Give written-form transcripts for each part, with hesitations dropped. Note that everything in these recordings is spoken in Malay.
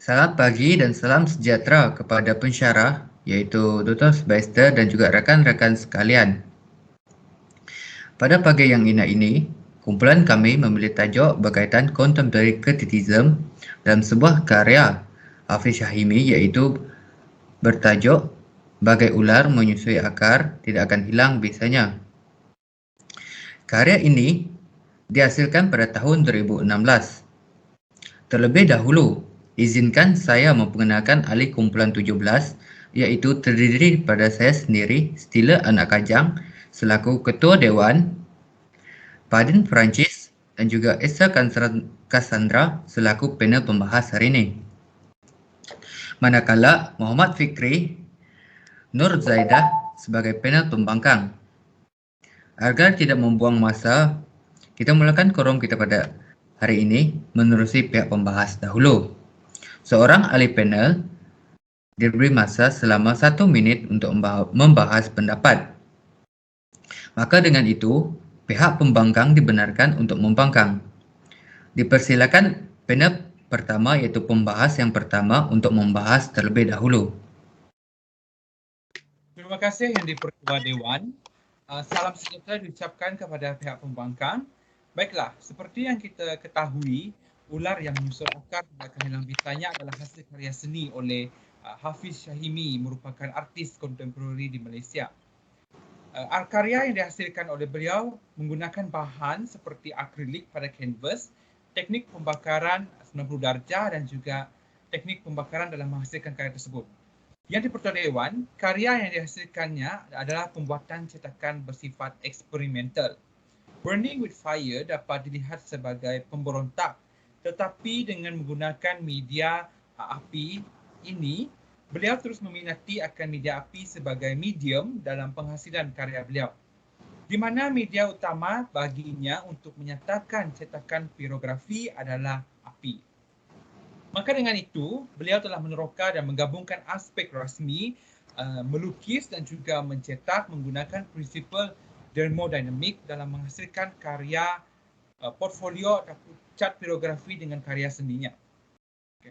Selamat pagi dan salam sejahtera kepada pensyarah, iaitu Dr. Sebastian dan juga rakan-rakan sekalian. Pada pagi yang indah ini, kumpulan kami memilih tajuk berkaitan contemporary criticism dalam sebuah karya Hafiz Syahimi, iaitu bertajuk Bagai Ular Menyusui Akar Tidak Akan Hilang Bisanya. Karya ini dihasilkan pada tahun 2016. Terlebih dahulu, izinkan saya memperkenalkan ahli kumpulan 17, iaitu terdiri daripada saya sendiri, Stila Anak Kajang, selaku Ketua Dewan, Padin Perancis dan juga Esa Cassandra selaku panel pembahas hari ini. Manakala Muhammad Fikri, Nur Zaidah sebagai panel pembangkang. Agar tidak membuang masa, kita mulakan forum kita pada hari ini menerusi pihak pembahas dahulu. Seorang ahli panel diberi masa selama 1 minit untuk membahas pendapat. Maka dengan itu, pihak pembangkang dibenarkan untuk membangkang. Dipersilakan panel pertama, iaitu pembahas yang pertama, untuk membahas terlebih dahulu. Terima kasih Yang di-Pertua Dewan. Salam sejahtera diucapkan kepada pihak pembangkang. Baiklah, seperti yang kita ketahui, ular yang menyusul akar tidak akan hilang bisanya adalah hasil karya seni oleh Hafiz Syahimi, merupakan artis kontemporari di Malaysia. Karya yang dihasilkan oleh beliau menggunakan bahan seperti akrilik pada kanvas, teknik pembakaran 90 darjah dan juga teknik pembakaran dalam menghasilkan karya tersebut. Yang di-Pertua Dewan, karya yang dihasilkannya adalah pembuatan cetakan bersifat eksperimental. Burning with Fire dapat dilihat sebagai pemberontak, tetapi dengan menggunakan media api ini, beliau terus meminati akan media api sebagai medium dalam penghasilan karya beliau, di mana media utama baginya untuk menyatakan cetakan pirografi adalah api. Maka dengan itu, beliau telah meneroka dan menggabungkan aspek rasmi melukis dan juga mencetak menggunakan prinsipal thermodinamik dalam menghasilkan karya portfolio atau cat pirografi dengan karya seninya. Okay.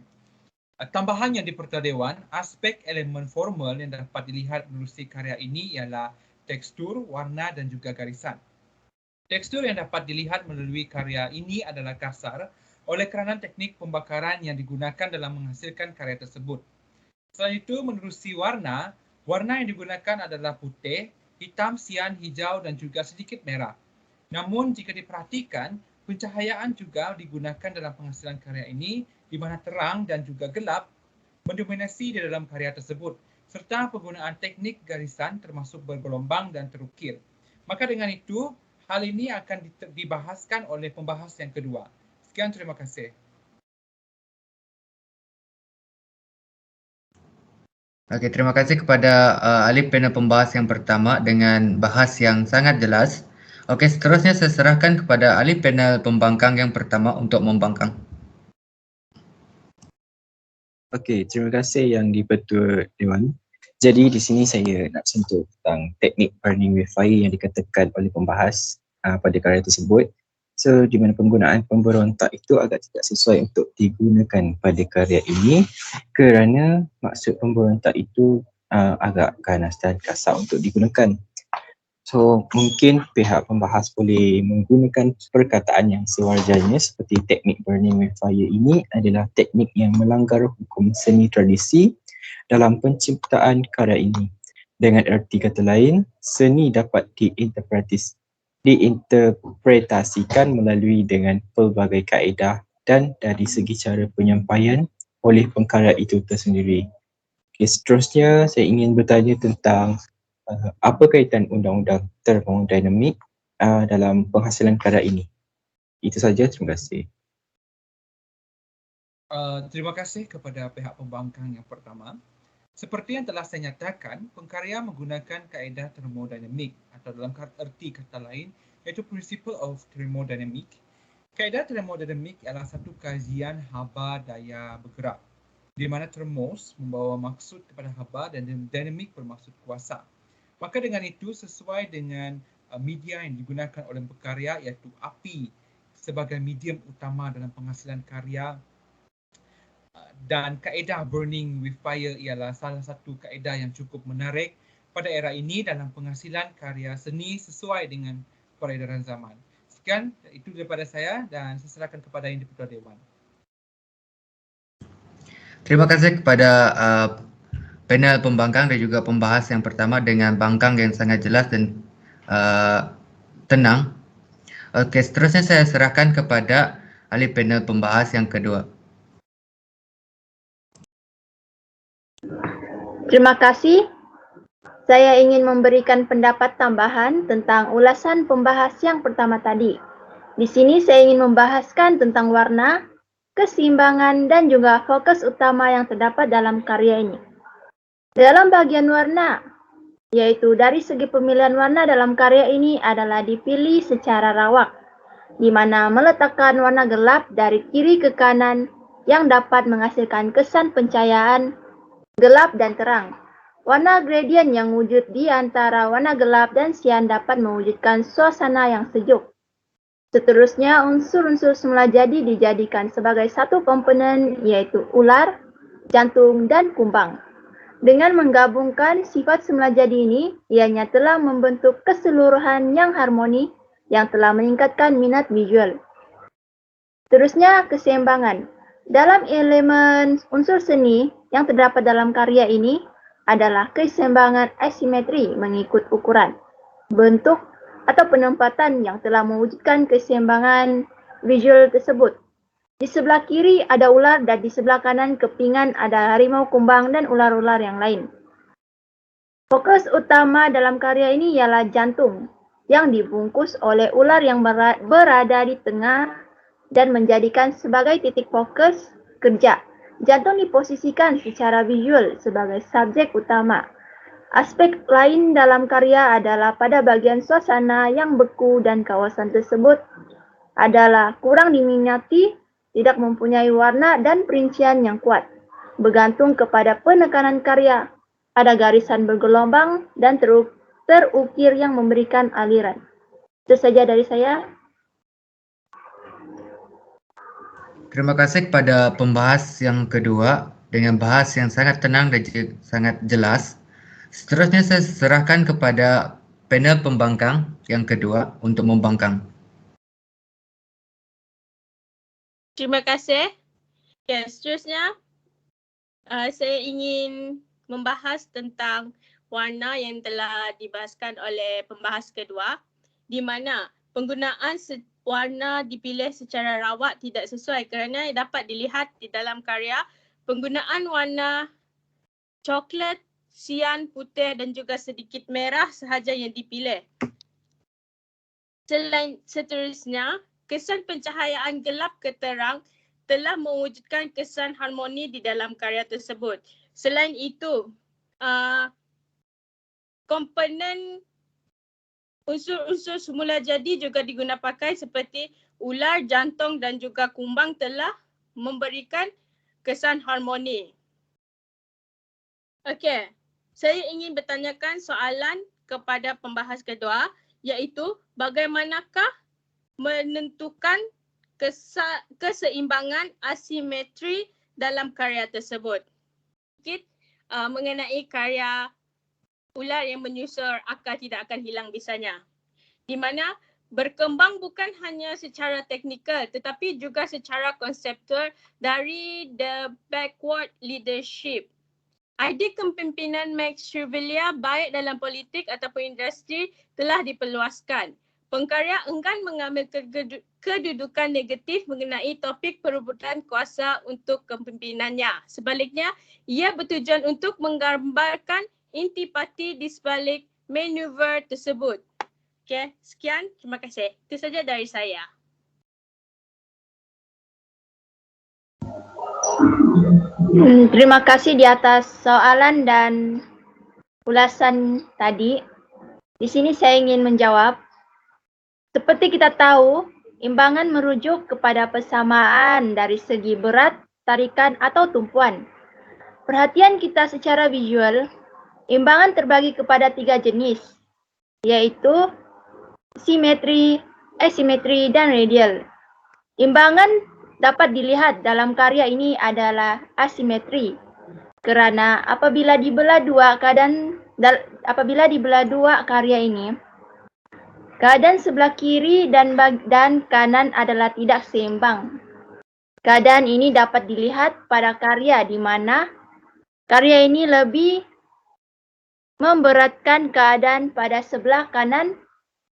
Tambahan yang di-Pertua Dewan, aspek elemen formal yang dapat dilihat menerusi karya ini ialah tekstur, warna dan juga garisan. Tekstur yang dapat dilihat melalui karya ini adalah kasar oleh kerana teknik pembakaran yang digunakan dalam menghasilkan karya tersebut. Selain itu, menerusi warna, warna yang digunakan adalah putih, hitam, sian, hijau dan juga sedikit merah. Namun jika diperhatikan, pencahayaan juga digunakan dalam penghasilan karya ini, di mana terang dan juga gelap mendominasi di dalam karya tersebut, serta penggunaan teknik garisan termasuk bergelombang dan terukir. Maka dengan itu, hal ini akan dibahaskan oleh pembahas yang kedua. Sekian, terima kasih. Okey, terima kasih kepada ahli panel pembahas yang pertama dengan bahas yang sangat jelas. Okey, seterusnya saya serahkan kepada ahli panel pembangkang yang pertama untuk membangkang. Okey, terima kasih Yang di-Pertua Dewan. Jadi di sini saya nak sentuh tentang teknik burning with fire yang dikatakan oleh pembahas pada karya tersebut. So di mana penggunaan pemberontak itu agak tidak sesuai untuk digunakan pada karya ini kerana maksud pemberontak itu agak ganas dan kasar untuk digunakan. So mungkin pihak pembahas boleh menggunakan perkataan yang sewajarnya seperti teknik burning with fire ini adalah teknik yang melanggar hukum seni tradisi dalam penciptaan karya ini. Dengan erti kata lain, seni dapat diinterpretasikan melalui dengan pelbagai kaedah dan dari segi cara penyampaian oleh pengkarya itu tersendiri. Okay, seterusnya saya ingin bertanya tentang apa kaitan undang-undang termodinamik dalam penghasilan karya ini. Itu saja, terima kasih. Terima kasih kepada pihak pembangkang yang pertama. Seperti yang telah saya nyatakan, pengkarya menggunakan kaedah termodinamik atau dalam erti kata lain iaitu Principle of Thermodynamic. Kaedah termodinamik ialah satu kajian haba daya bergerak, di mana termos membawa maksud kepada haba dan dynamic bermaksud kuasa. Maka dengan itu, sesuai dengan media yang digunakan oleh pekarya iaitu api sebagai medium utama dalam penghasilan karya, Dan kaedah burning with fire ialah salah satu kaedah yang cukup menarik pada era ini dalam penghasilan karya seni sesuai dengan peredaran zaman. Sekian, itu daripada saya dan saya serahkan kepada Yang di-Pertua Dewan. Terima kasih kepada panel pembangkang dan juga pembahas yang pertama dengan bangkang yang sangat jelas dan tenang. Okey, seterusnya saya serahkan kepada ahli panel pembahas yang kedua. Terima kasih. Saya ingin memberikan pendapat tambahan tentang ulasan pembahas yang pertama tadi. Di sini saya ingin membahaskan tentang warna, keseimbangan dan juga fokus utama yang terdapat dalam karya ini. Dalam bagian warna, yaitu dari segi pemilihan warna dalam karya ini adalah dipilih secara rawak, di mana meletakkan warna gelap dari kiri ke kanan yang dapat menghasilkan kesan pencahayaan gelap dan terang. Warna gradient yang wujud di antara warna gelap dan sian dapat mewujudkan suasana yang sejuk. Seterusnya, unsur-unsur semula jadi dijadikan sebagai satu komponen yaitu ular, jantung dan kumbang. Dengan menggabungkan sifat semula jadi ini, ianya telah membentuk keseluruhan yang harmoni yang telah meningkatkan minat visual. Seterusnya, keseimbangan. Dalam elemen unsur seni yang terdapat dalam karya ini adalah keseimbangan asimetri mengikut ukuran, bentuk atau penempatan yang telah mewujudkan keseimbangan visual tersebut. Di sebelah kiri ada ular dan di sebelah kanan kepingan ada harimau kumbang dan ular-ular yang lain. Fokus utama dalam karya ini ialah jantung yang dibungkus oleh ular yang berada di tengah dan menjadikan sebagai titik fokus kerja. Jantung diposisikan secara visual sebagai subjek utama. Aspek lain dalam karya adalah pada bagian suasana yang beku dan kawasan tersebut adalah kurang diminati, tidak mempunyai warna dan perincian yang kuat. Bergantung kepada penekanan karya, ada garisan bergelombang dan terukir yang memberikan aliran. Itu saja dari saya. Terima kasih kepada pembahas yang kedua dengan bahas yang sangat tenang dan sangat jelas. Seterusnya saya serahkan kepada panel pembangkang yang kedua untuk membangkang. Terima kasih. Ya, seterusnya saya ingin membahas tentang warna yang telah dibahaskan oleh pembahas kedua, di mana penggunaan warna dipilih secara rawak tidak sesuai kerana dapat dilihat di dalam karya penggunaan warna coklat, sian, putih dan juga sedikit merah sahaja yang dipilih. Seterusnya, kesan pencahayaan gelap ke terang telah mewujudkan kesan harmoni di dalam karya tersebut. Selain itu, komponen unsur-unsur semula jadi juga digunakan pakai seperti ular, jantung dan juga kumbang telah memberikan kesan harmoni. Okey, saya ingin bertanyakan soalan kepada pembahas kedua iaitu bagaimanakah menentukan keseimbangan asimetri dalam karya tersebut. Sedikit mengenai karya ular yang menyusur akal tidak akan hilang bisanya. Di mana berkembang bukan hanya secara teknikal tetapi juga secara konseptual dari the backward leadership. Idea kepimpinan Max Scrivelia baik dalam politik ataupun industri telah diperluaskan. Pengkarya enggan mengambil kedudukan negatif mengenai topik perebutan kuasa untuk kepimpinannya. Sebaliknya, ia bertujuan untuk menggambarkan intipati di sebalik manuver tersebut. Okey, sekian. Terima kasih. Itu saja dari saya. Terima kasih di atas soalan dan ulasan tadi. Di sini saya ingin menjawab. Seperti kita tahu, imbangan merujuk kepada persamaan dari segi berat, tarikan atau tumpuan. Perhatian kita secara visual, imbangan terbagi kepada 3 jenis, yaitu simetri, asimetri dan radial. Imbangan dapat dilihat dalam karya ini adalah asimetri. Kerana apabila dibelah dua karya ini, keadaan sebelah kiri dan kanan adalah tidak seimbang. Keadaan ini dapat dilihat pada karya di mana karya ini lebih memberatkan keadaan pada sebelah kanan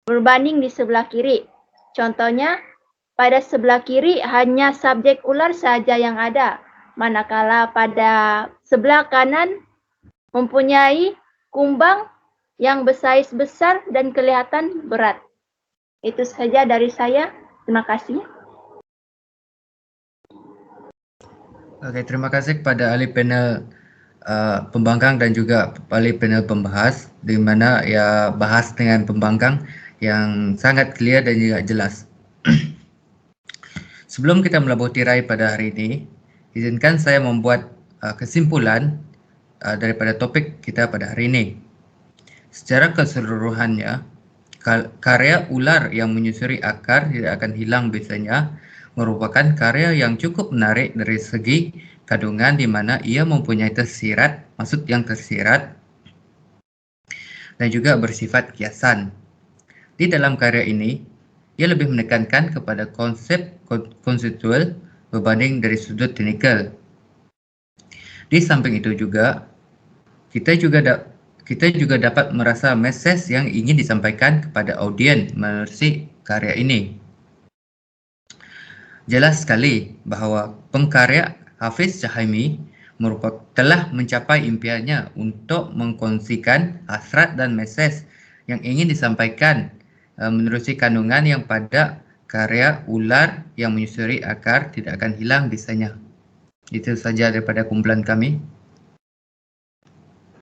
berbanding di sebelah kiri. Contohnya, pada sebelah kiri hanya subjek ular saja yang ada, manakala pada sebelah kanan mempunyai kumbang yang bersaiz besar dan kelihatan berat. Itu saja dari saya. Terima kasih. Oke, terima kasih kepada ahli panel pembangkang dan juga ahli panel pembahas, di mana ya bahas dengan pembangkang yang sangat clear dan juga jelas. Sebelum kita melabuh tirai pada hari ini, izinkan saya membuat kesimpulan daripada topik kita pada hari ini. Secara keseluruhannya, karya ular yang menyusuri akar tidak akan hilang biasanya merupakan karya yang cukup menarik dari segi kandungan, di mana ia mempunyai tersirat, maksud yang tersirat, dan juga bersifat kiasan. Di dalam karya ini, ia lebih menekankan kepada konsep konseptual berbanding dari sudut teknikal. Di samping itu juga, kita juga dapat merasa mesej yang ingin disampaikan kepada audiens melalui karya ini. Jelas sekali bahawa pengkarya Hafiz Suhaimi telah mencapai impiannya untuk mengkongsikan hasrat dan mesej yang ingin disampaikan menerusi kandungan yang pada karya ular yang menyusuri akar tidak akan hilang bisanya. Itu saja daripada kumpulan kami.